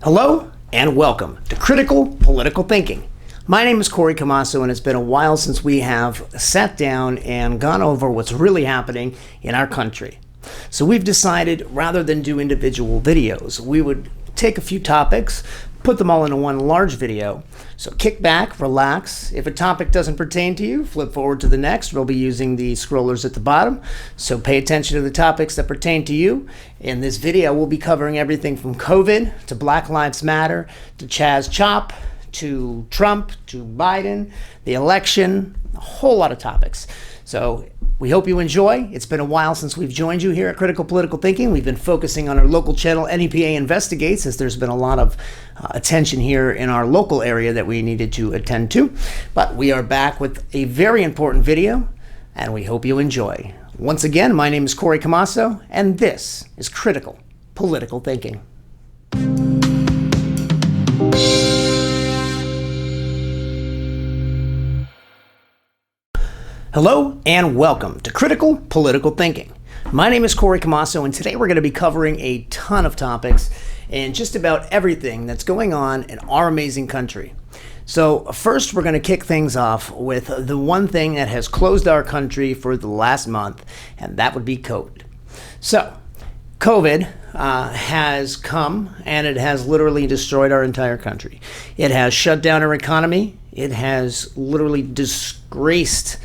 Hello and welcome to Critical Political Thinking. My name is Camasso, and it's been a while since we have sat down and gone over what's really happening in our country. So we've decided, rather than do individual videos, we would take a few topics, put them all into one large video. So kick back, relax. If a topic doesn't pertain to you, flip forward to the next. We'll be using the scrollers at the bottom. So pay attention to the topics that pertain to you. In this video, we'll be covering everything from COVID to Black Lives Matter to Chaz Chop to Trump to Biden, the election, a whole lot of topics. So we hope you enjoy. It's been a while since we've joined you here at Critical Political Thinking. We've been focusing on our local channel, N.e.p.a. Investigates, as there's been a lot of attention here in our local area that we needed to attend to. But we are back with a very important video, and we hope you enjoy. Once again, my name is Camasso, and this is Critical Political Thinking. Hello and welcome to Critical Political Thinking. My name is Camasso, and today we're going to be covering a ton of topics and just about everything that's going on in our amazing country. So first, we're going to kick things off with the one thing that has closed our country for the last month, and that would be COVID. So COVID has come and it has literally destroyed our entire country. It has shut down our economy. It has literally disgraced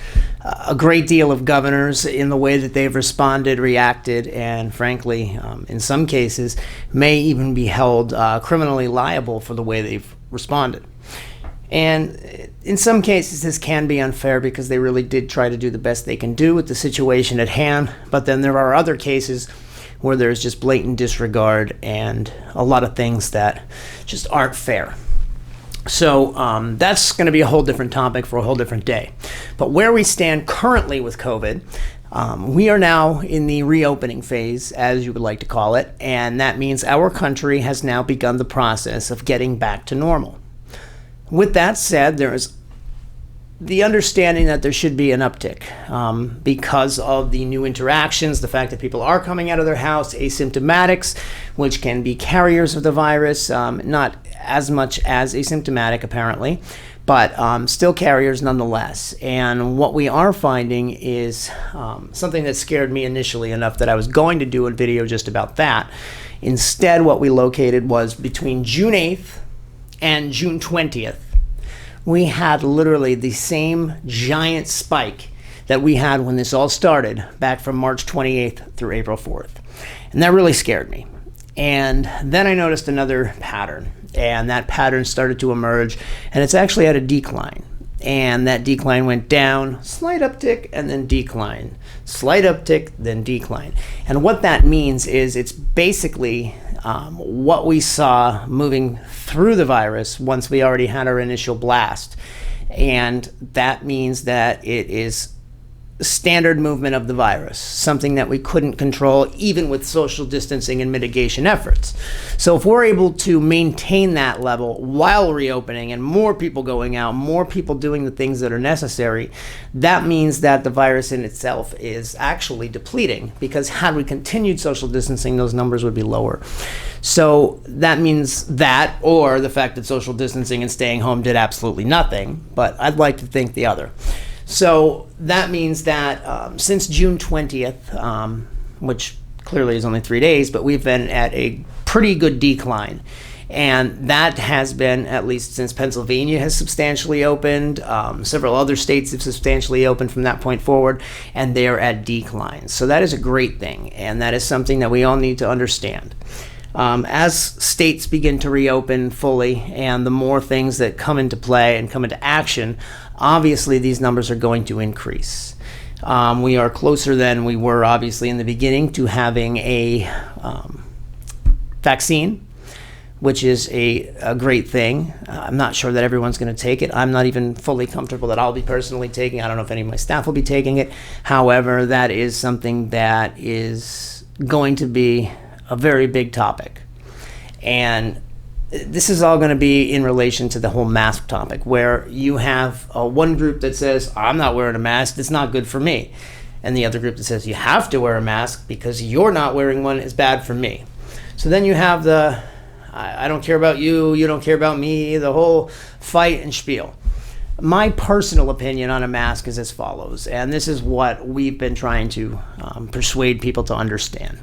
a great deal of governors in the way that they've responded, reacted, and frankly, in some cases, may even be held criminally liable for the way they've responded. And in some cases, this can be unfair because they really did try to do the best they can do with the situation at hand. But then there are other cases where there's just blatant disregard and a lot of things that just aren't fair. So that's going to be a whole different topic for a whole different day. But where we stand currently with COVID, we are now in the reopening phase, as you would like to call it, and that means our country has now begun the process of getting back to normal. With that said, there is the understanding that there should be an uptick because of the new interactions, the fact that people are coming out of their house asymptomatics, which can be carriers of the virus, not as much as asymptomatic apparently, but still carriers nonetheless. And what we are finding is something that scared me initially enough that I was going to do a video just about that. Instead, what we located was between June 8th and June 20th. We had literally the same giant spike that we had when this all started back from March 28th through April 4th. And that really scared me. And then I noticed another pattern, and that pattern started to emerge, and it's actually at a decline. And that decline went down, slight uptick, and then decline. Slight uptick, then decline. And what that means is it's basically what we saw moving through the virus once we already had our initial blast. And that means that it is standard movement of the virus, something that we couldn't control even with social distancing and mitigation efforts. So if we're able to maintain that level while reopening and more people going out, more people doing the things that are necessary, that means that the virus in itself is actually depleting, because had we continued social distancing, those numbers would be lower. So that means that, or the fact that social distancing and staying home did absolutely nothing, but I'd like to think the other. So that means that since June 20th, which clearly is only 3 days, but we've been at a pretty good decline. And that has been, at least since Pennsylvania has substantially opened, several other states have substantially opened from that point forward, and they're at decline. So that is a great thing, and that is something that we all need to understand. As states begin to reopen fully and the more things that come into play and come into action, obviously these numbers are going to increase. We are closer than we were obviously in the beginning to having a vaccine, which is a great thing. I'm not sure that everyone's going to take it. I'm not even fully comfortable that I'll be personally taking it. I don't know if any of my staff will be taking it. However, that is something that is going to be a very big topic. And this is all going to be in relation to the whole mask topic, where you have one group that says, I'm not wearing a mask, it's not good for me. And the other group that says, you have to wear a mask because you're not wearing one is bad for me. So then you have the I don't care about you, you don't care about me, the whole fight and spiel. My personal opinion on a mask is as follows, and this is what we've been trying to persuade people to understand.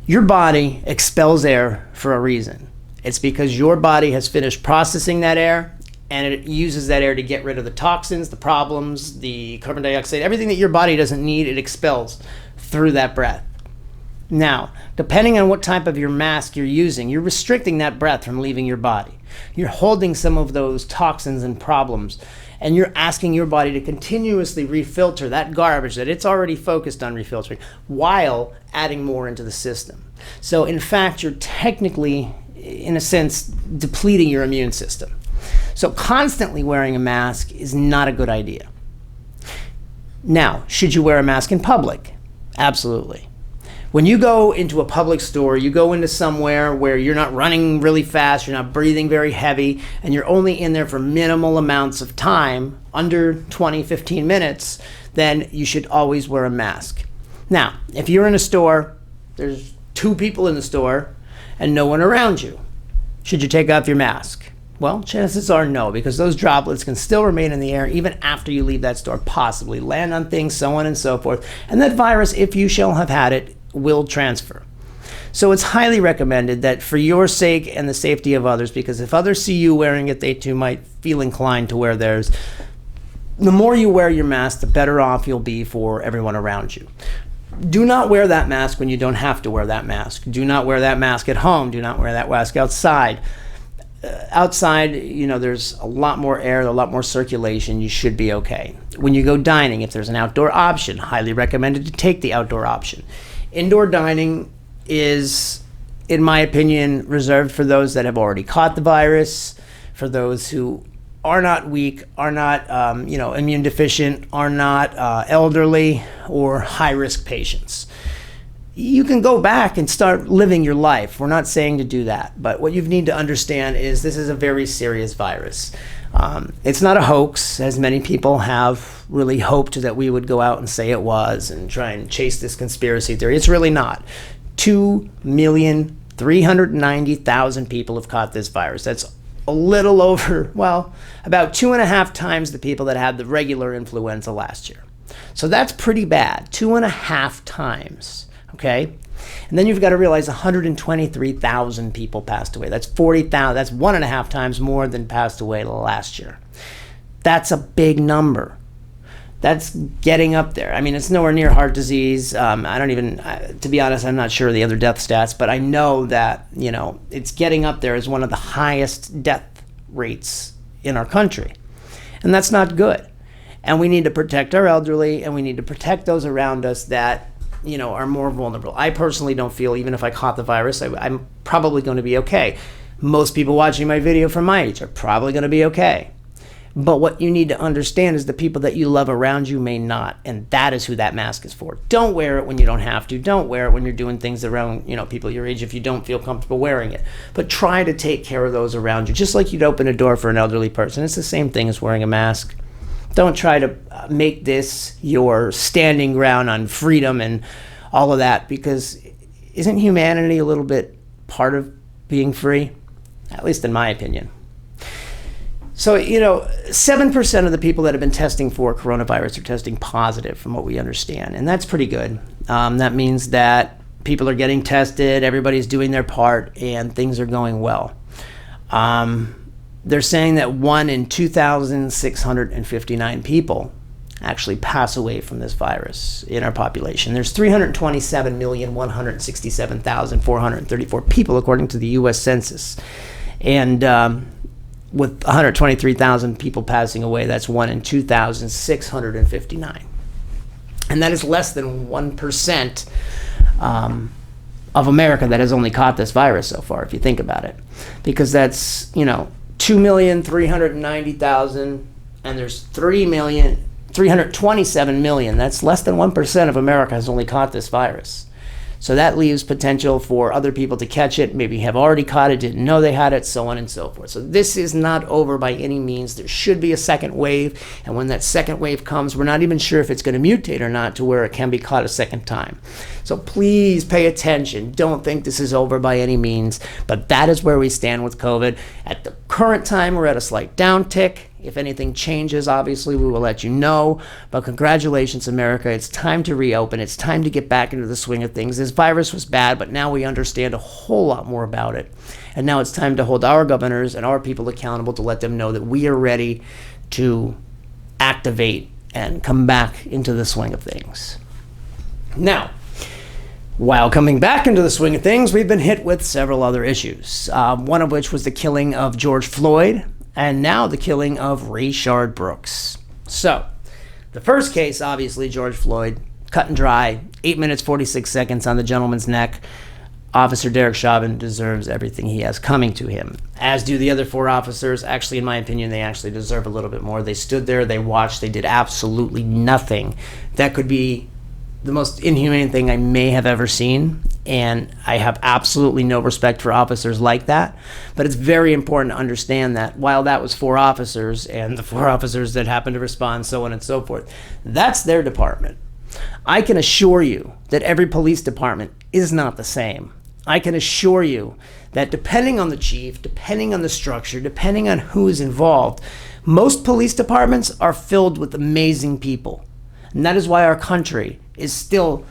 Your body expels air for a reason. It's because your body has finished processing that air, and it uses that air to get rid of the toxins, the problems, the carbon dioxide, everything that your body doesn't need, it expels through that breath. Now, depending on what type of your mask you're using, you're restricting that breath from leaving your body. You're holding some of those toxins and problems, and you're asking your body to continuously refilter that garbage that it's already focused on refiltering while adding more into the system. So in fact, you're technically, in a sense, depleting your immune system. So constantly wearing a mask is not a good idea. Now, should you wear a mask in public? Absolutely. When you go into a public store, you go into somewhere where you're not running really fast, you're not breathing very heavy, and you're only in there for minimal amounts of time, under 20, 15 minutes, then you should always wear a mask. Now, if you're in a store, there's 2 people in the store and no one around you, should you take off your mask? Well, chances are no, because those droplets can still remain in the air even after you leave that store, possibly land on things, so on and so forth. And that virus, if you shall have had it, will transfer. So it's highly recommended that for your sake and the safety of others, because if others see you wearing it, they too might feel inclined to wear theirs. The more you wear your mask, the better off you'll be for everyone around you. Do not wear that mask when you don't have to wear that mask. Do not wear that mask at home. Do not wear that mask outside. Outside, there's a lot more air, a lot more circulation. You should be okay. When you go dining, if there's an outdoor option, highly recommended to take the outdoor option. Indoor dining is, in my opinion, reserved for those that have already caught the virus, for those who are not weak, are not immune deficient, are not elderly or high-risk patients. You can go back and start living your life. We're not saying to do that, but what you need to understand is this is a very serious virus. It's not a hoax, as many people have really hoped that we would go out and say it was and try and chase this conspiracy theory. It's really not. 2,390,000 people have caught this virus. That's a little over, about 2.5 times the people that had the regular influenza last year. So that's pretty bad, 2.5 times, okay? And then you've got to realize 123,000 people passed away. That's 40,000. That's 1.5 times more than passed away last year. That's a big number. That's getting up there. I mean, it's nowhere near heart disease. To be honest, I'm not sure of the other death stats, but I know that, it's getting up there as one of the highest death rates in our country. And that's not good. And we need to protect our elderly, and we need to protect those around us that are more vulnerable. I personally don't feel, even if I caught the virus, I'm probably going to be okay. Most people watching my video from my age are probably going to be okay. But what you need to understand is the people that you love around you may not, and that is who that mask is for. Don't wear it when you don't have to. Don't wear it when you're doing things around, people your age if you don't feel comfortable wearing it. But try to take care of those around you, just like you'd open a door for an elderly person. It's the same thing as wearing a mask. Don't try to make this your standing ground on freedom and all of that, because isn't humanity a little bit part of being free? At least in my opinion. So, 7% of the people that have been testing for coronavirus are testing positive from what we understand, and that's pretty good. That means that people are getting tested, everybody's doing their part, and things are going well. They're saying that 1 in 2,659 people actually pass away from this virus in our population. There's 327,167,434 people, according to the U.S. Census. And with 123,000 people passing away, that's 1 in 2,659. And that is less than 1% of America that has only caught this virus so far, if you think about it. Because that's, 2,390,000, and there's 327 million. That's less than 1% of America has only caught this virus. So that leaves potential for other people to catch it, maybe have already caught it, didn't know they had it, so on and so forth. So this is not over by any means. There should be a second wave, and when that second wave comes, we're not even sure if it's going to mutate or not to where it can be caught a second time. So please pay attention. Don't think this is over by any means, but that is where we stand with COVID. At the current time, we're at a slight downtick. If anything changes, obviously, we will let you know. But congratulations, America. It's time to reopen. It's time to get back into the swing of things. This virus was bad, but now we understand a whole lot more about it. And now it's time to hold our governors and our people accountable to let them know that we are ready to activate and come back into the swing of things. Now, while coming back into the swing of things, we've been hit with several other issues, one of which was the killing of George Floyd, and now the killing of Rayshard Brooks. So, the first case, obviously, George Floyd, cut and dry, 8 minutes, 46 seconds on the gentleman's neck. Officer Derek Chauvin deserves everything he has coming to him, as do the other 4 officers. Actually, in my opinion, they actually deserve a little bit more. They stood there, they watched, they did absolutely nothing. That could be the most inhumane thing I may have ever seen, and I have absolutely no respect for officers like that. But it's very important to understand that while that was 4 officers, and the 4 officers that happened to respond, so on and so forth, that's their department. I can assure you that every police department is not the same. I can assure you that depending on the chief, depending on the structure, depending on who is involved, most police departments are filled with amazing people. And that is why our country is still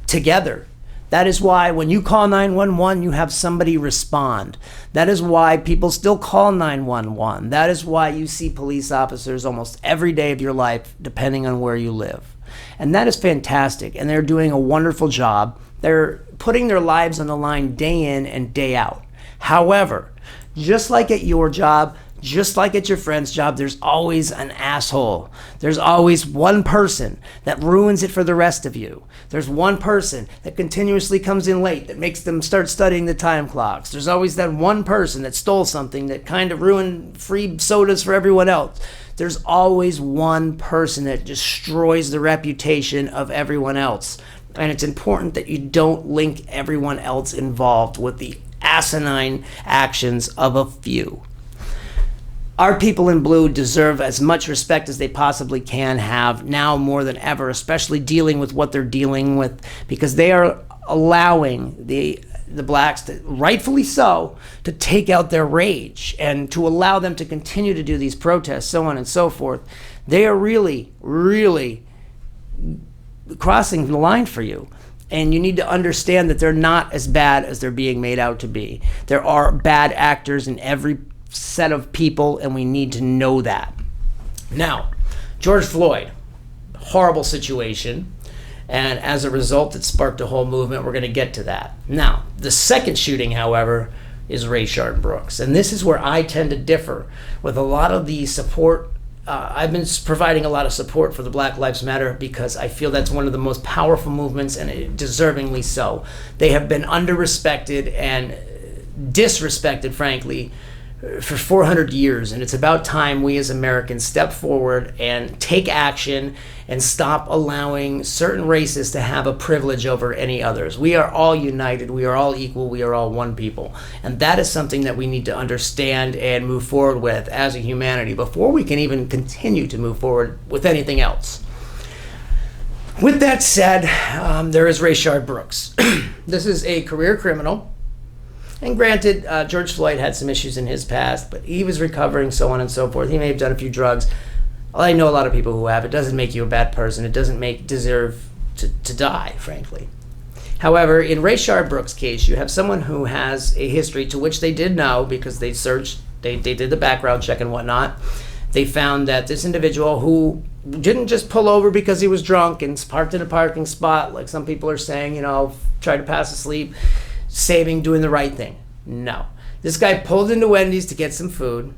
together. That is why when you call 911, you have somebody respond. That is why people still call 911. That is why you see police officers almost every day of your life, depending on where you live. And that is fantastic. And they're doing a wonderful job. They're putting their lives on the line day in and day out. However, just like at your job, just like at your friend's job, there's always an asshole. There's always one person that ruins it for the rest of you. There's one person that continuously comes in late, that makes them start studying the time clocks. There's always that one person that stole something that kind of ruined free sodas for everyone else. There's always one person that destroys the reputation of everyone else. And it's important that you don't link everyone else involved with the asinine actions of a few. Our people in blue deserve as much respect as they possibly can have now more than ever, especially dealing with what they're dealing with, because they are allowing the blacks, to, rightfully so, to take out their rage and to allow them to continue to do these protests, so on and so forth. They are really, really crossing the line for you. And you need to understand that they're not as bad as they're being made out to be. There are bad actors in every set of people, and we need to know that. Now, George Floyd, horrible situation, and as a result, it sparked a whole movement. We're going to get to that. Now, the second shooting, however, is Rayshard Brooks, and this is where I tend to differ with a lot of the support. I've been providing a lot of support for the Black Lives Matter because I feel that's one of the most powerful movements, and deservingly so. They have been under-respected and disrespected, frankly, for 400 years, and it's about time we as Americans step forward and take action and stop allowing certain races to have a privilege over any others. We are all united, we are all equal, we are all one people, and that is something that we need to understand and move forward with as a humanity before we can even continue to move forward with anything else. With that said, there is Rayshard Brooks. This is a career criminal. And granted, George Floyd had some issues in his past, but he was recovering, so on and so forth. He may have done a few drugs. I know a lot of people who have. It doesn't make you a bad person. It doesn't deserve to die, frankly. However, in Rayshard Brooks' case, you have someone who has a history to which they did know because they searched, they did the background check and whatnot. They found that this individual who didn't just pull over because he was drunk and parked in a parking spot, like some people are saying, try to pass asleep, doing the right thing. No. This guy pulled into Wendy's to get some food,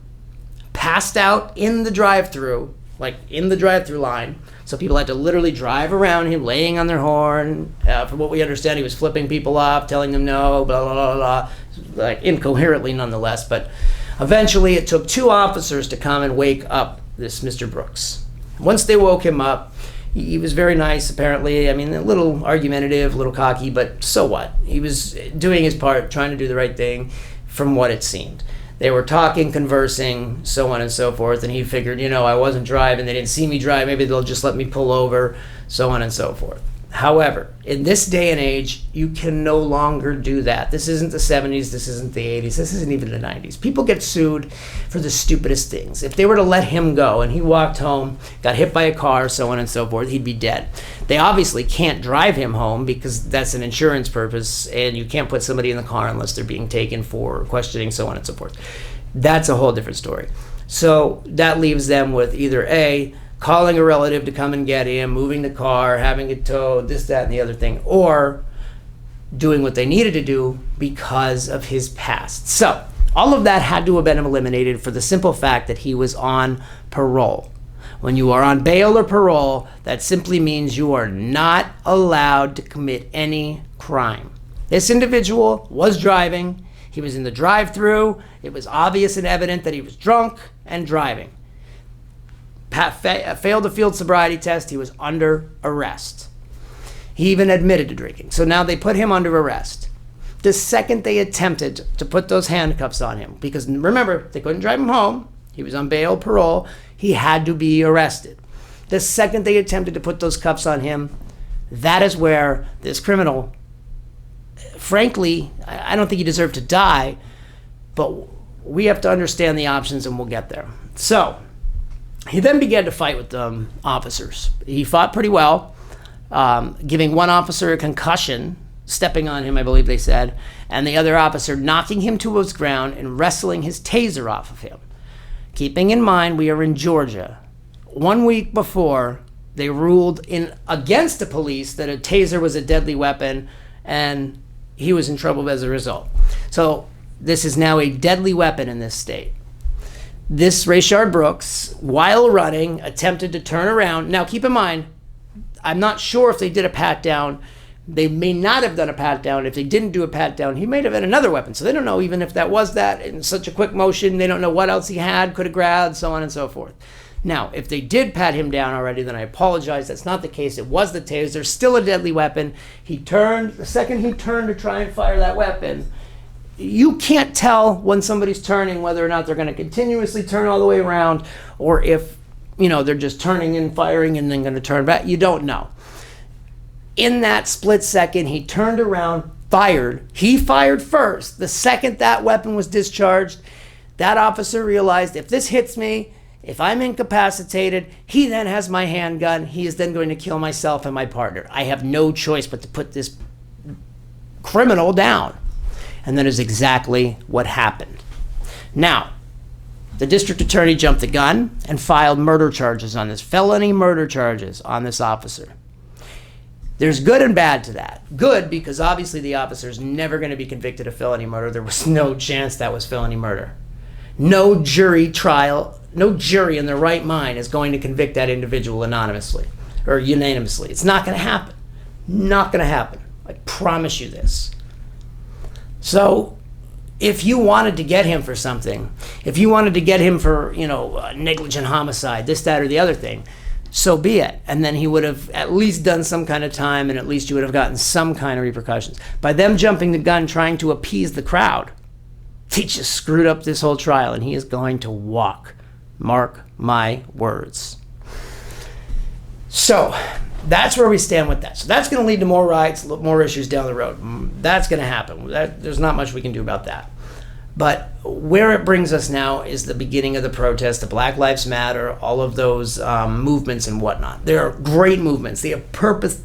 passed out in the drive-thru, line, so people had to literally drive around him, laying on their horn. From what we understand, he was flipping people off, telling them no, blah, blah, blah, blah, incoherently nonetheless. But eventually it took 2 officers to come and wake up this Mr. Brooks. Once they woke him up, He was very nice, apparently. I mean, a little argumentative, a little cocky, but so what? He was doing his part, trying to do the right thing, from what it seemed. They were talking, conversing, so on and so forth, and he figured, I wasn't driving, they didn't see me drive, maybe they'll just let me pull over, so on and so forth. However, in this day and age, you can no longer do that. This isn't the 70s, this isn't the 80s, this isn't even the 90s. People get sued for the stupidest things. If they were to let him go and he walked home, got hit by a car, so on and so forth, he'd be dead. They obviously can't drive him home because that's an insurance purpose, and you can't put somebody in the car unless they're being taken for questioning, so on and so forth. That's a whole different story. So that leaves them with either A, calling a relative to come and get him, moving the car, having it towed, this, that, and the other thing, or doing what they needed to do because of his past. So all of that had to have been eliminated for the simple fact that he was on parole. When you are on bail or parole, that simply means you are not allowed to commit any crime. This individual was driving. He was in the drive-thru. It was obvious and evident that he was drunk and driving. Failed a field sobriety test. He was under arrest. He even admitted to drinking. So now they put him under arrest. The second they attempted to put those handcuffs on him, because remember, they couldn't drive him home. He was on bail, parole. He had to be arrested. The second they attempted to put those cuffs on him, that is where this criminal, frankly, I don't think he deserved to die, but we have to understand the options and we'll get there. So he then began to fight with the officers. He fought pretty well, giving one officer a concussion, stepping on him, I believe they said, and the other officer knocking him to his ground and wrestling his taser off of him. Keeping in mind, we are in Georgia. 1 week before, they ruled in against the police that a taser was a deadly weapon, and he was in trouble as a result. So this is now a deadly weapon in this state. This Rayshard Brooks, while running, attempted to turn around. Now, keep in mind, I'm not sure if they did a pat-down. They may not have done a pat-down. If they didn't do a pat-down, he might have had another weapon. So they don't know even if that was that in such a quick motion. They don't know what else he had, could have grabbed, so on and so forth. Now, if they did pat him down already, then I apologize. That's not the case. It was the taser, still a deadly weapon. He turned. The second he turned to try and fire that weapon, you can't tell when somebody's turning whether or not they're going to continuously turn all the way around or if, they're just turning and firing and then going to turn back. You don't know. In that split second, he turned around, fired. He fired first. The second that weapon was discharged, that officer realized, if this hits me, if I'm incapacitated, he then has my handgun. He is then going to kill myself and my partner. I have no choice but to put this criminal down. And that is exactly what happened. Now, the district attorney jumped the gun and filed murder charges on this, felony murder charges on this officer. There's good and bad to that. Good, because obviously the officer is never going to be convicted of felony murder. There was no chance that was felony murder. No jury trial, no jury in their right mind is going to convict that individual anonymously or unanimously. It's not going to happen. Not going to happen. I promise you this. So if you wanted to get him for something, if you wanted to get him for, negligent homicide, this, that, or the other thing, so be it. And then he would have at least done some kind of time, and at least you would have gotten some kind of repercussions. By them jumping the gun, trying to appease the crowd, they just screwed up this whole trial, and he is going to walk. Mark my words. So that's where we stand with that. So that's going to lead to more riots, more issues down the road. That's going to happen. There's not much we can do about that. But where it brings us now is the beginning of the protest, the Black Lives Matter, all of those movements and whatnot. They are great movements. They have perfect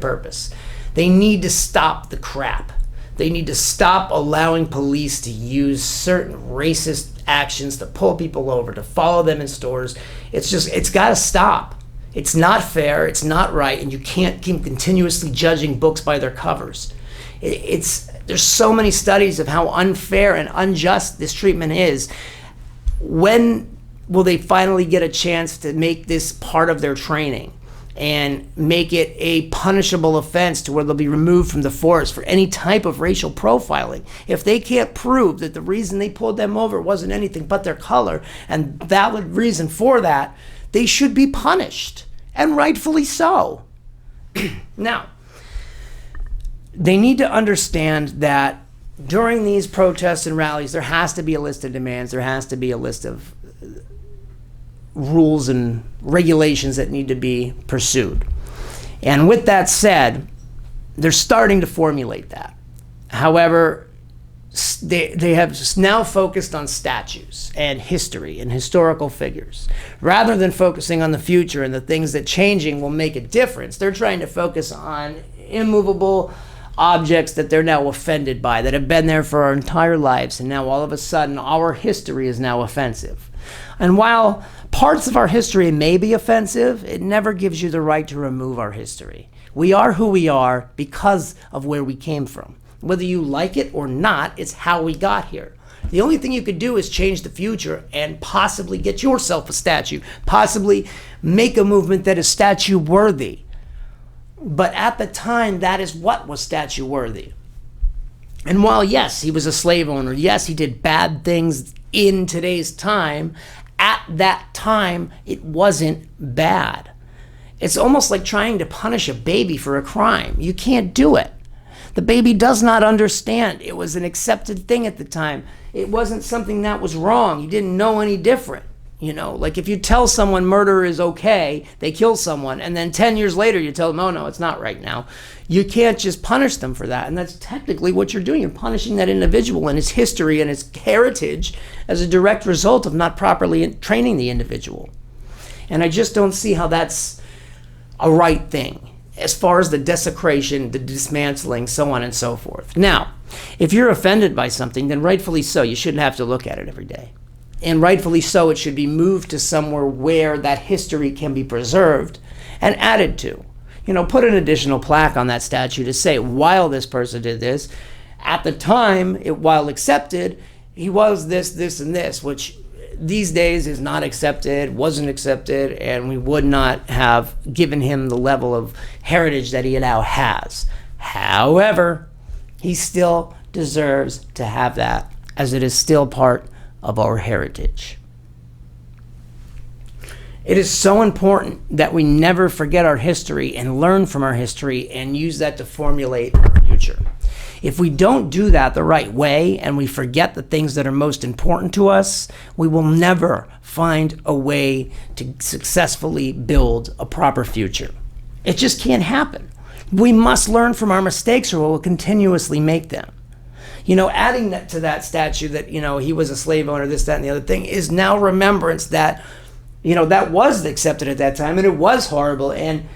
purpose. They need to stop the crap. They need to stop allowing police to use certain racist actions to pull people over, to follow them in stores. It's got to stop. It's not fair, it's not right, and you can't keep continuously judging books by their covers. There's so many studies of how unfair and unjust this treatment is. When will they finally get a chance to make this part of their training and make it a punishable offense to where they'll be removed from the force for any type of racial profiling? If they can't prove that the reason they pulled them over wasn't anything but their color and valid reason for that, they should be punished. and rightfully so. Now, they need to understand that during these protests and rallies, there has to be a list of demands. There has to be a list of rules and regulations that need to be pursued. And with that said, they're starting to formulate that. However, they have now focused on statues and history and historical figures. Rather than focusing on the future and the things that changing will make a difference, they're trying to focus on immovable objects that they're now offended by, that have been there for our entire lives, and now all of a sudden our history is now offensive. And while parts of our history may be offensive, it never gives you the right to remove our history. We are who we are because of where we came from. Whether you like it or not, it's how we got here. The only thing you could do is change the future and possibly get yourself a statue, possibly make a movement that is statue worthy. But at the time, that is what was statue worthy. And while, yes, he was a slave owner, yes, he did bad things in today's time, at that time, it wasn't bad. It's almost like trying to punish a baby for a crime. You can't do it. The baby does not understand. It was an accepted thing at the time. It wasn't something that was wrong. You didn't know any different. You know, like if you tell someone murder is okay, they kill someone, and then 10 years later you tell them, oh no, it's not right now. You can't just punish them for that. And that's technically what you're doing. You're punishing that individual and his history and his heritage as a direct result of not properly training the individual. And I just don't see how that's a right thing as far as the desecration, the dismantling, so on and so forth. Now, if you're offended by something, then rightfully so, you shouldn't have to look at it every day. And rightfully so, it should be moved to somewhere where that history can be preserved and added to. You know, put an additional plaque on that statue to say, while this person did this, at the time, while accepted, he was this, this, and this, which these days is not accepted, wasn't accepted, and we would not have given him the level of heritage that he now has. However, he still deserves to have that, as it is still part of our heritage. It is so important that we never forget our history and learn from our history and use that to formulate our future. If we don't do that the right way and we forget the things that are most important to us, we will never find a way to successfully build a proper future. It just can't happen. We must learn from our mistakes or we'll continuously make them. You know, adding that to that statue that, you know, he was a slave owner, this, that, and the other thing is now remembrance that, you know, that was accepted at that time and it was horrible. And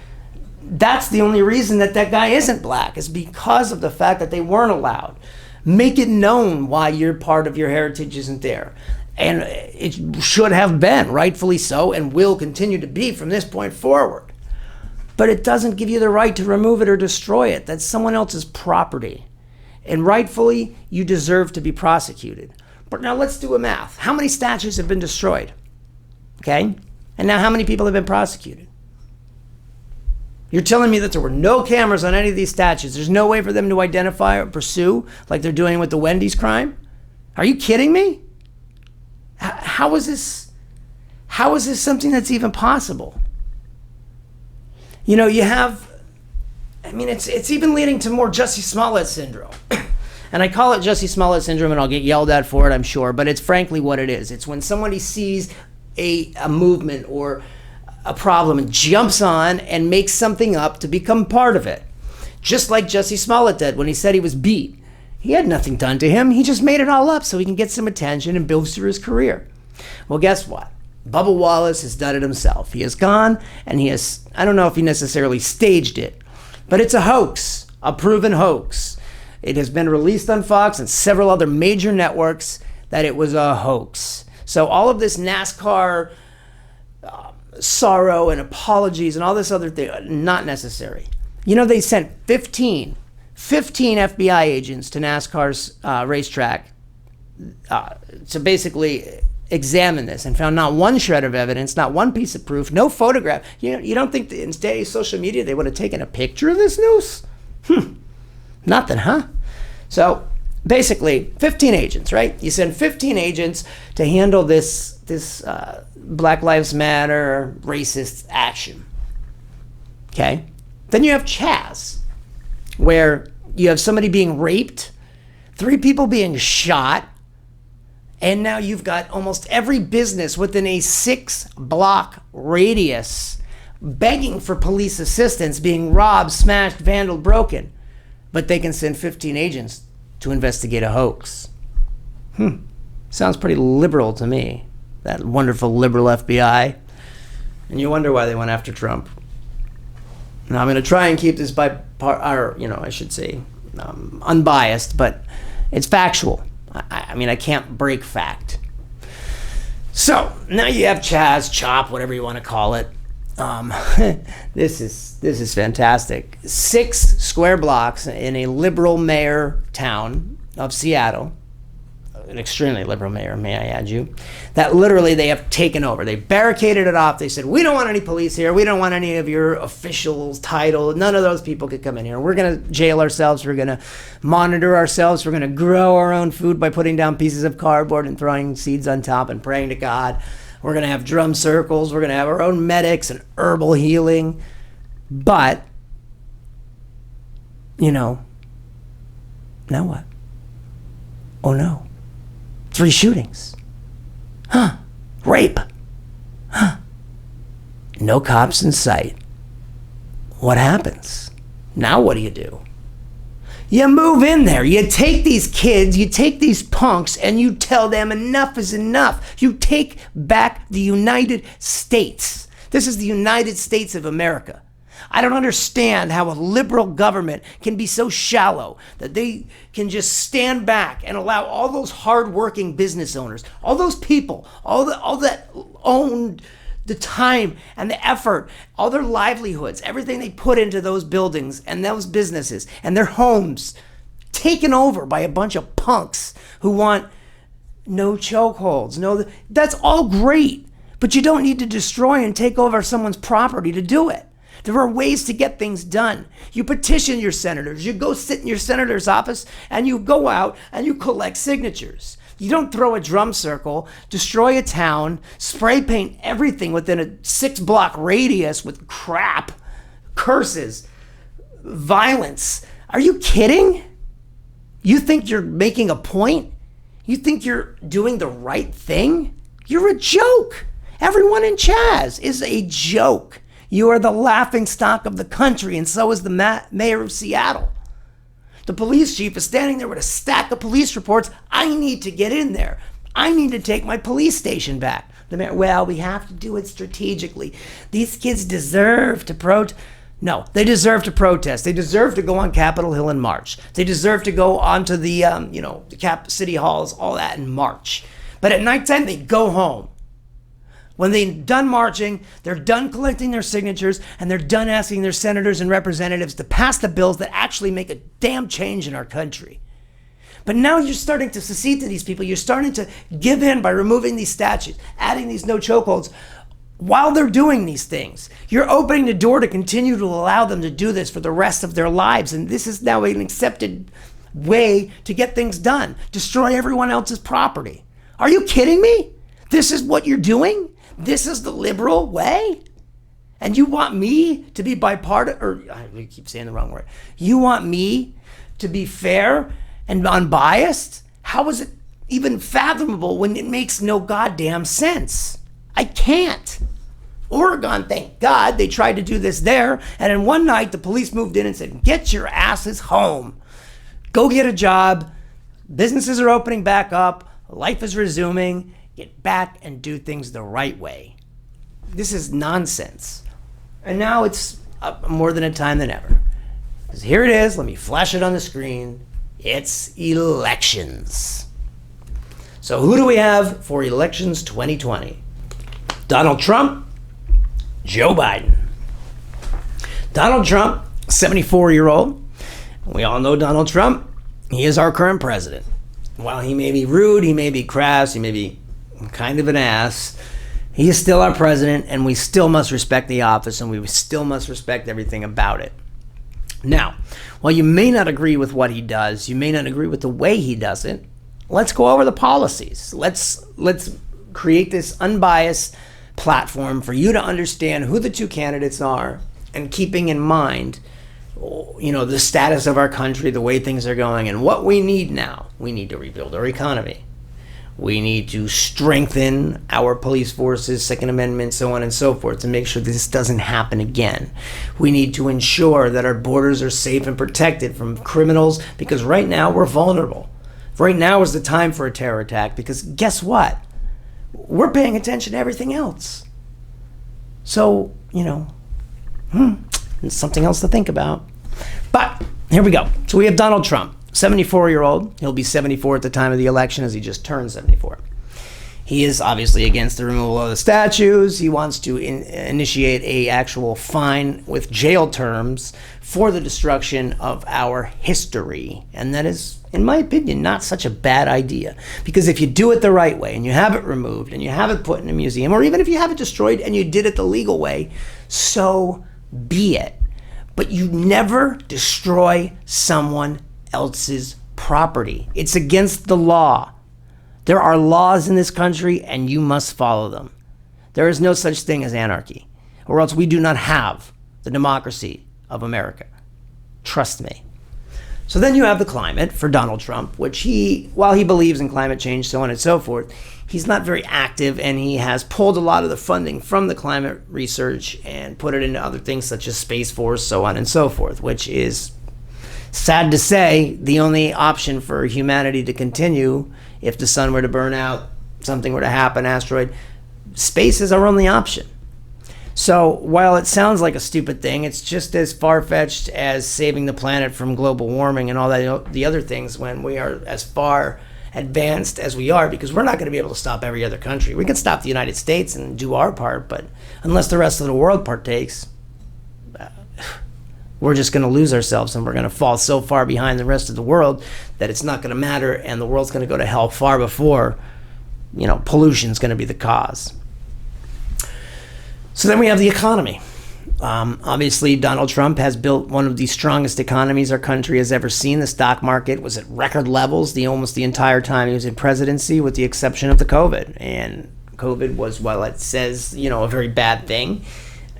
that's the only reason that that guy isn't black, is because of the fact that they weren't allowed. Make it known why your part of your heritage isn't there. And it should have been, rightfully so, and will continue to be from this point forward. But it doesn't give you the right to remove it or destroy it. That's someone else's property. And rightfully, you deserve to be prosecuted. But now let's do a math. How many statues have been destroyed? Okay? And now how many people have been prosecuted? You're telling me that there were no cameras on any of these statues. There's no way for them to identify or pursue like they're doing with the Wendy's crime? Are you kidding me? How is this something that's even possible? You know, you have, I mean, it's even leading to more Jussie Smollett syndrome. And I call it Jussie Smollett syndrome, and I'll get yelled at for it, I'm sure, but it's frankly what it is. It's when somebody sees a movement or a problem and jumps on and makes something up to become part of it. Just like Jussie Smollett did when he said he was beat. He had nothing done to him. He just made it all up so he can get some attention and bolster his career. Well, guess what? Bubba Wallace has done it himself. He has gone and he has, I don't know if he necessarily staged it, but it's a hoax, a proven hoax. It has been released on Fox and several other major networks that it was a hoax. So all of this NASCAR sorrow and apologies and all this other thing, not necessary. You know, they sent 15 FBI agents to NASCAR's racetrack to basically examine this and found not one shred of evidence, not one piece of proof, no photograph. You don't think that in today's social media they would have taken a picture of this news? Nothing, huh? So basically 15 agents, right? You send 15 agents to handle this Black Lives Matter racist action. Okay? Then you have Chaz, where you have somebody being raped, 3 people being shot, and now you've got almost every business within a 6-block radius begging for police assistance, being robbed, smashed, vandaled, broken. But they can send 15 agents to investigate a hoax. Sounds pretty liberal to me, that wonderful liberal FBI. And you wonder why they went after Trump. Now I'm going to try and keep this unbiased, but it's factual. I can't break fact. So now you have Chaz, Chop, whatever you want to call it. This is fantastic. 6 square blocks in a liberal mayor town of Seattle, an extremely liberal mayor, may I add you, that literally they have taken over. They barricaded it off. They said, we don't want any police here. We don't want any of your officials, title. None of those people could come in here. We're going to jail ourselves. We're going to monitor ourselves. We're going to grow our own food by putting down pieces of cardboard and throwing seeds on top and praying to God. We're going to have drum circles. We're going to have our own medics and herbal healing. But, now what? Oh no. 3 shootings. Rape. No cops in sight. What happens? Now what do? You move in there. You take these kids, you take these punks, and you tell them enough is enough. You take back the United States. This is the United States of America. I don't understand how a liberal government can be so shallow that they can just stand back and allow all those hardworking business owners, all those people, all that owned the time and the effort, all their livelihoods, everything they put into those buildings and those businesses and their homes, taken over by a bunch of punks who want no chokeholds. That's all great, but you don't need to destroy and take over someone's property to do it. There are ways to get things done. You petition your senators. You go sit in your senator's office and you go out and you collect signatures. You don't throw a drum circle, destroy a town, spray paint everything within a 6-block radius with crap, curses, violence. Are you kidding? You think you're making a point? You think you're doing the right thing? You're a joke. Everyone in Chaz is a joke. You are the laughingstock of the country, and so is the mayor of Seattle. The police chief is standing there with a stack of police reports. I need to get in there. I need to take my police station back. The mayor, well, we have to do it strategically. These kids deserve to protest. No, they deserve to protest. They deserve to go on Capitol Hill and march. They deserve to go onto the, the city halls, all that, and march. But at nighttime, they go home. When they're done marching, they're done collecting their signatures, and they're done asking their senators and representatives to pass the bills that actually make a damn change in our country. But now you're starting to secede to these people. You're starting to give in by removing these statutes, adding these no chokeholds. While they're doing these things, you're opening the door to continue to allow them to do this for the rest of their lives. And this is now an accepted way to get things done. Destroy everyone else's property. Are you kidding me? This is what you're doing? This is the liberal way? And you want me to be bipartisan, or I keep saying the wrong word. You want me to be fair and unbiased? How is it even fathomable when it makes no goddamn sense? I can't. Oregon, thank God, they tried to do this there. And in one night, the police moved in and said, get your asses home. Go get a job. Businesses are opening back up. Life is resuming. Get back and do things the right way. This is nonsense. And now it's more than a time than ever. Because here it is. Let me flash it on the screen. It's elections. So who do we have for elections 2020? Donald Trump, Joe Biden. Donald Trump, 74-year-old. We all know Donald Trump. He is our current president. While he may be rude, he may be crass, he may be kind of an ass, he is still our president, and we still must respect the office, and we still must respect everything about it. Now, while you may not agree with what he does, you may not agree with the way he does it, let's go over the policies. Let's create this unbiased platform for you to understand who the two candidates are, and keeping in mind, the status of our country, the way things are going, and what we need now. We need to rebuild our economy. We need to strengthen our police forces, Second Amendment, so on and so forth, to make sure this doesn't happen again. We need to ensure that our borders are safe and protected from criminals, because right now we're vulnerable. Right now is the time for a terror attack, because guess what? We're paying attention to everything else. So, it's something else to think about. But here we go. So we have Donald Trump. 74-year-old. He'll be 74 at the time of the election, as he just turned 74. He is obviously against the removal of the statues. He wants to initiate a actual fine with jail terms for the destruction of our history. And that is, in my opinion, not such a bad idea. Because if you do it the right way, and you have it removed, and you have it put in a museum, or even if you have it destroyed and you did it the legal way, so be it. But you never destroy someone else's property. It's against the law. There are laws in this country, and you must follow them. There is no such thing as anarchy, or else we do not have the democracy of America. Trust me. So then you have the climate for Donald Trump, which while he believes in climate change, so on and so forth, he's not very active, and he has pulled a lot of the funding from the climate research and put it into other things such as Space Force, so on and so forth, which is, sad to say, the only option for humanity to continue if the sun were to burn out, something were to happen, asteroid. Space is our only option. So while it sounds like a stupid thing, it's just as far-fetched as saving the planet from global warming and all that, the other things, when we are as far advanced as we are, because we're not going to be able to stop every other country. We can stop the United States and do our part, but unless the rest of the world partakes, we're just going to lose ourselves, and we're going to fall so far behind the rest of the world that it's not going to matter, and the world's going to go to hell far before, pollution's going to be the cause. So then we have the economy. Obviously, Donald Trump has built one of the strongest economies our country has ever seen. The stock market was at record levels almost the entire time he was in presidency, with the exception of the COVID. And COVID was, while it says, a very bad thing,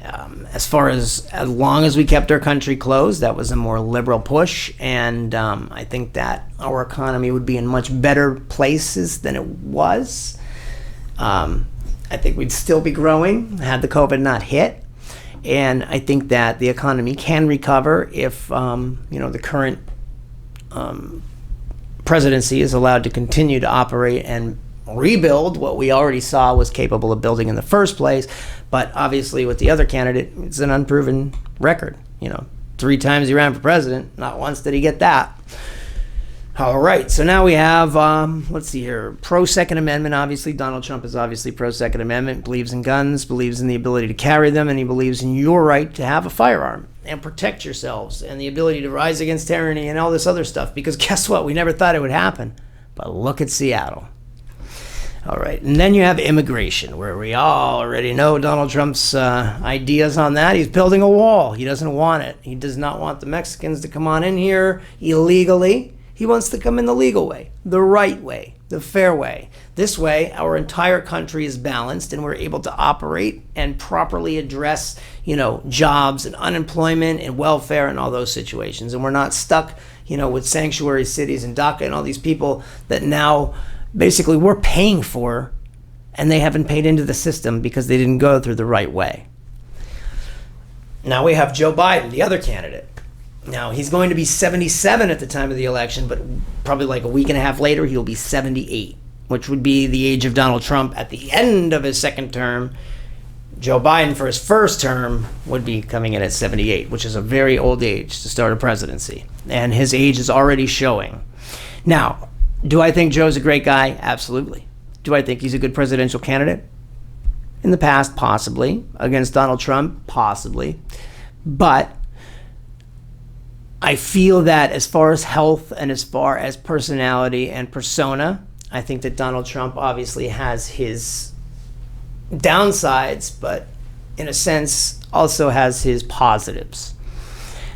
as long as we kept our country closed, that was a more liberal push, and I think that our economy would be in much better places than it was. I think we'd still be growing had the COVID not hit, and I think that the economy can recover if the current presidency is allowed to continue to operate and rebuild what we already saw was capable of building in the first place. But obviously with the other candidate, it's an unproven record. 3 times he ran for president, not once did he get that. All right, so now we have, let's see here, pro-Second Amendment. Obviously, Donald Trump is obviously pro-Second Amendment, believes in guns, believes in the ability to carry them, and he believes in your right to have a firearm and protect yourselves, and the ability to rise against tyranny and all this other stuff. Because guess what? We never thought it would happen. But look at Seattle. All right, and then you have immigration, where we all already know Donald Trump's ideas on that. He's building a wall. He doesn't want it. He does not want the Mexicans to come on in here illegally. He wants to come in the legal way, the right way, the fair way. This way, our entire country is balanced, and we're able to operate and properly address, jobs and unemployment and welfare and all those situations. And we're not stuck, with sanctuary cities and DACA and all these people that now basically we're paying for, and they haven't paid into the system because they didn't go through the right way. Now we have Joe Biden, the other candidate. Now, he's going to be 77 at the time of the election, but probably like a week and a half later, he'll be 78, which would be the age of Donald Trump at the end of his second term. Joe Biden, for his first term, would be coming in at 78, which is a very old age to start a presidency. And his age is already showing. Now, do I think Joe's a great guy? Absolutely. Do I think he's a good presidential candidate? In the past, possibly. Against Donald Trump, possibly. But I feel that as far as health and as far as personality and persona, I think that Donald Trump obviously has his downsides, but in a sense also has his positives.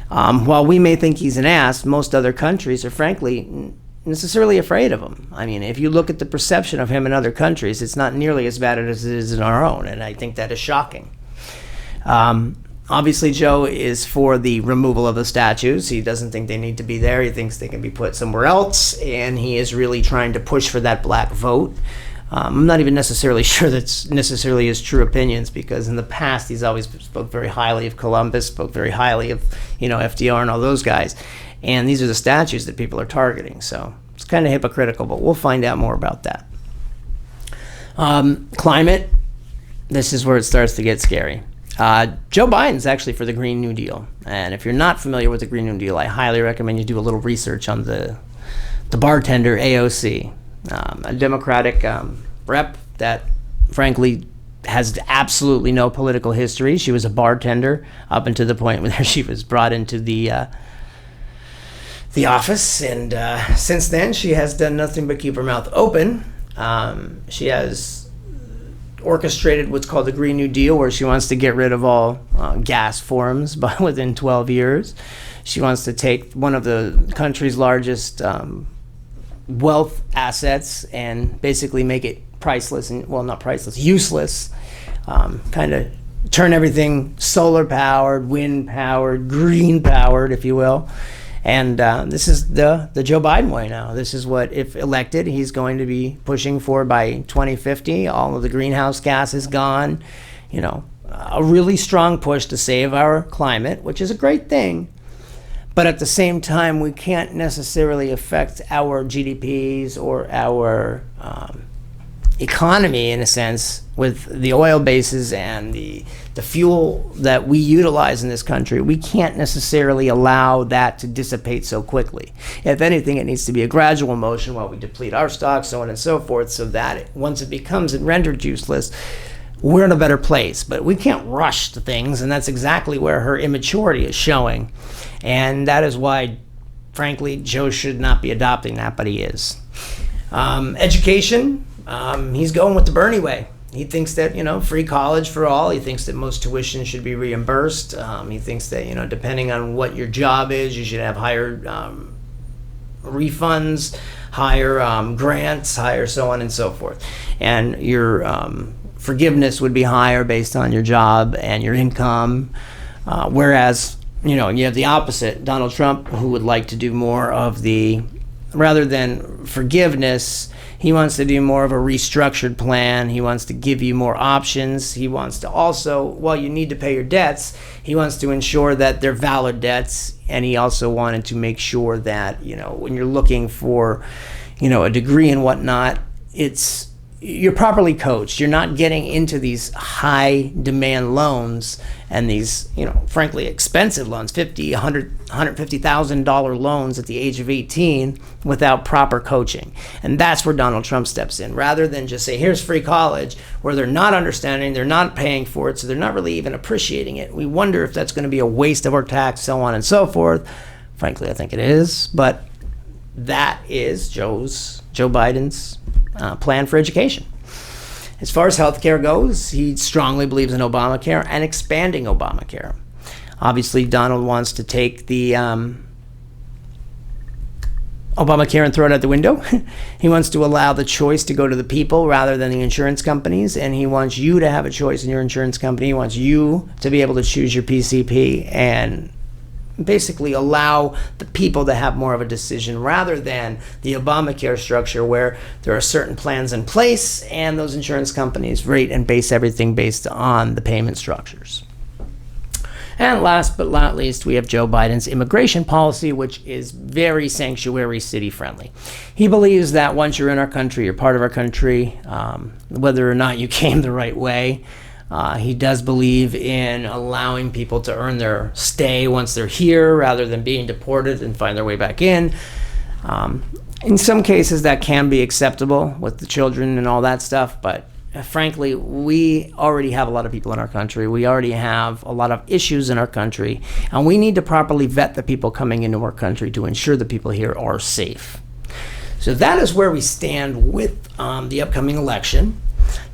While we may think he's an ass, most other countries are frankly necessarily afraid of him. I mean, if you look at the perception of him in other countries, it's not nearly as bad as it is in our own, and I think that is shocking. Obviously, Joe is for the removal of the statues. He doesn't think they need to be there. He thinks they can be put somewhere else, and he is really trying to push for that black vote. I'm not even necessarily sure that's necessarily his true opinions, because in the past he's always spoke very highly of Columbus, spoke very highly of, FDR and all those guys. And these are the statues that people are targeting. So it's kind of hypocritical, but we'll find out more about that. Climate, this is where it starts to get scary. Joe Biden's actually for the Green New Deal. And if you're not familiar with the Green New Deal, I highly recommend you do a little research on the bartender AOC, a Democratic rep that, frankly, has absolutely no political history. She was a bartender up until the point where she was brought into the office. And since then, she has done nothing but keep her mouth open. She has orchestrated what's called the Green New Deal, where she wants to get rid of all gas forms within 12 years. She wants to take one of the country's largest wealth assets and basically make it priceless, and not priceless, useless. Kind of turn everything solar powered, wind powered, green powered, if you will. And this is the Joe Biden way now. This is what, if elected, he's going to be pushing for by 2050. All of the greenhouse gas is gone. A really strong push to save our climate, which is a great thing. But at the same time, we can't necessarily affect our GDPs or our economy, in a sense, with the oil bases and the fuel that we utilize in this country. We can't necessarily allow that to dissipate so quickly. If anything, it needs to be a gradual motion while we deplete our stocks, so on and so forth, so that once it becomes rendered useless, we're in a better place. But we can't rush to things, and that's exactly where her immaturity is showing. And that is why, frankly, Joe should not be adopting that, but he is. Education, he's going with the Bernie way. He thinks that, free college for all. He thinks that most tuition should be reimbursed. He thinks that, depending on what your job is, you should have higher refunds, higher grants, higher so on and so forth. And your forgiveness would be higher based on your job and your income. Whereas, you have the opposite, Donald Trump, who would like to do more of rather than forgiveness, he wants to do more of a restructured plan. He wants to give you more options. He wants to also, while you need to pay your debts, he wants to ensure that they're valid debts. And he also wanted to make sure that, when you're looking for, a degree and whatnot, you're properly coached. You're not getting into these high demand loans and these, frankly, expensive loans, $50,000, $100,000, $150,000 loans at the age of 18 without proper coaching. And that's where Donald Trump steps in, rather than just say, here's free college, where they're not understanding, they're not paying for it, so they're not really even appreciating it. We wonder if that's going to be a waste of our tax, so on and so forth. Frankly, I think it is, but that is Joe Biden's plan for education. As far as healthcare goes, he strongly believes in Obamacare and expanding Obamacare. Obviously, Donald wants to take the Obamacare and throw it out the window. He wants to allow the choice to go to the people rather than the insurance companies, and he wants you to have a choice in your insurance company. He wants you to be able to choose your PCP and basically allow the people to have more of a decision, rather than the Obamacare structure where there are certain plans in place and those insurance companies rate and base everything based on the payment structures. And last but not least, we have Joe Biden's immigration policy, which is very sanctuary city friendly. He believes that once you're in our country, you're part of our country, whether or not you came the right way. He does believe in allowing people to earn their stay once they're here, rather than being deported and find their way back in. In some cases, that can be acceptable with the children and all that stuff, but frankly, we already have a lot of people in our country. We already have a lot of issues in our country, and we need to properly vet the people coming into our country to ensure the people here are safe. So that is where we stand with the upcoming election.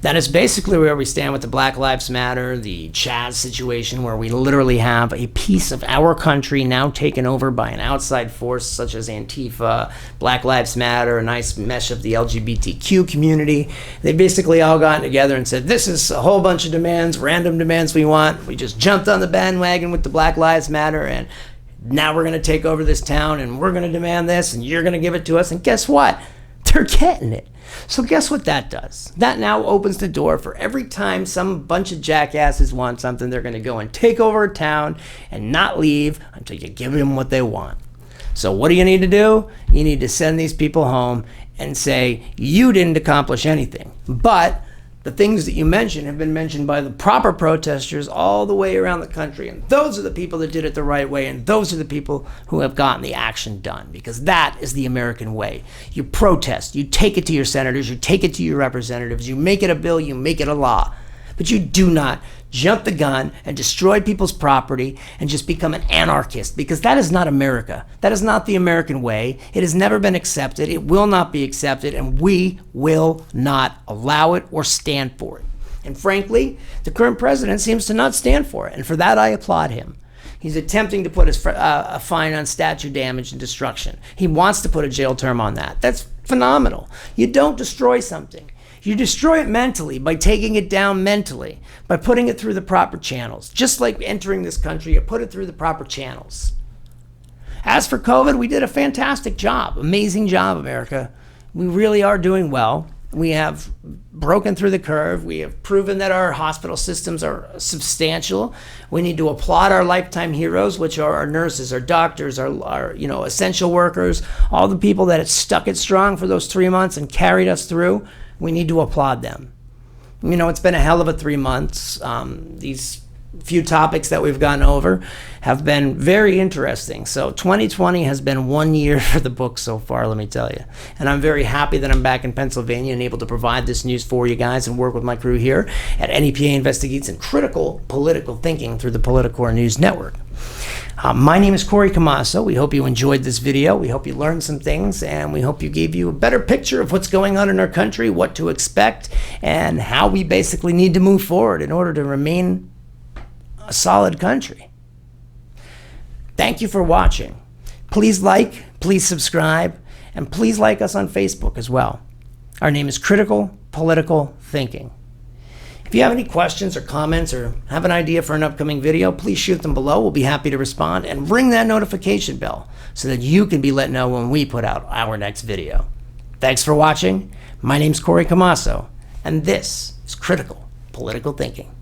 That is basically where we stand with the Black Lives Matter, the Chaz situation, where we literally have a piece of our country now taken over by an outside force such as Antifa, Black Lives Matter, a nice mesh of the LGBTQ community. They basically all gotten together and said, this is a whole bunch of demands, random demands we want. We just jumped on the bandwagon with the Black Lives Matter, and now we're going to take over this town, and we're going to demand this, and you're going to give it to us. And guess what? They're getting it. So guess what that does? That now opens the door for every time some bunch of jackasses want something, they're going to go and take over a town and not leave until you give them what they want. So what do you need to do? You need to send these people home and say, you didn't accomplish anything. But the things that you mentioned have been mentioned by the proper protesters all the way around the country. And those are the people that did it the right way. And those are the people who have gotten the action done, because that is the American way. You protest, you take it to your senators, you take it to your representatives, you make it a bill, you make it a law. But you do not jump the gun and destroy people's property and just become an anarchist, because that is not America. That is not the American way. It has never been accepted. It will not be accepted, and we will not allow it or stand for it. And frankly, the current president seems to not stand for it, and for that I applaud him. He's attempting to put a fine on statue damage and destruction. He wants to put a jail term on that. That's phenomenal. You don't destroy something. You destroy it mentally by taking it down mentally, by putting it through the proper channels. Just like entering this country, you put it through the proper channels. As for COVID, we did a fantastic job. Amazing job, America. We really are doing well. We have broken through the curve. We have proven that our hospital systems are substantial. We need to applaud our lifetime heroes, which are our nurses, our doctors, our essential workers, all the people that have stuck it strong for those 3 months and carried us through. We need to applaud them. It's been a hell of a 3 months. These few topics that we've gone over have been very interesting. So 2020 has been 1 year for the book so far, let me tell you. And I'm very happy that I'm back in Pennsylvania and able to provide this news for you guys and work with my crew here at N.e.p.a. Investigates in Critical Political Thinking through the Politicore News Network. My name is Camasso. We hope you enjoyed this video. We hope you learned some things, and we hope you gave you a better picture of what's going on in our country, what to expect, and how we basically need to move forward in order to remain a solid country. Thank you for watching. Please like, please subscribe, and please like us on Facebook as well. Our name is Critical Political Thinking. If you have any questions or comments or have an idea for an upcoming video, please shoot them below. We'll be happy to respond, and ring that notification bell so that you can be let know when we put out our next video. Thanks for watching. My name's Camasso, and this is Critical Political Thinking.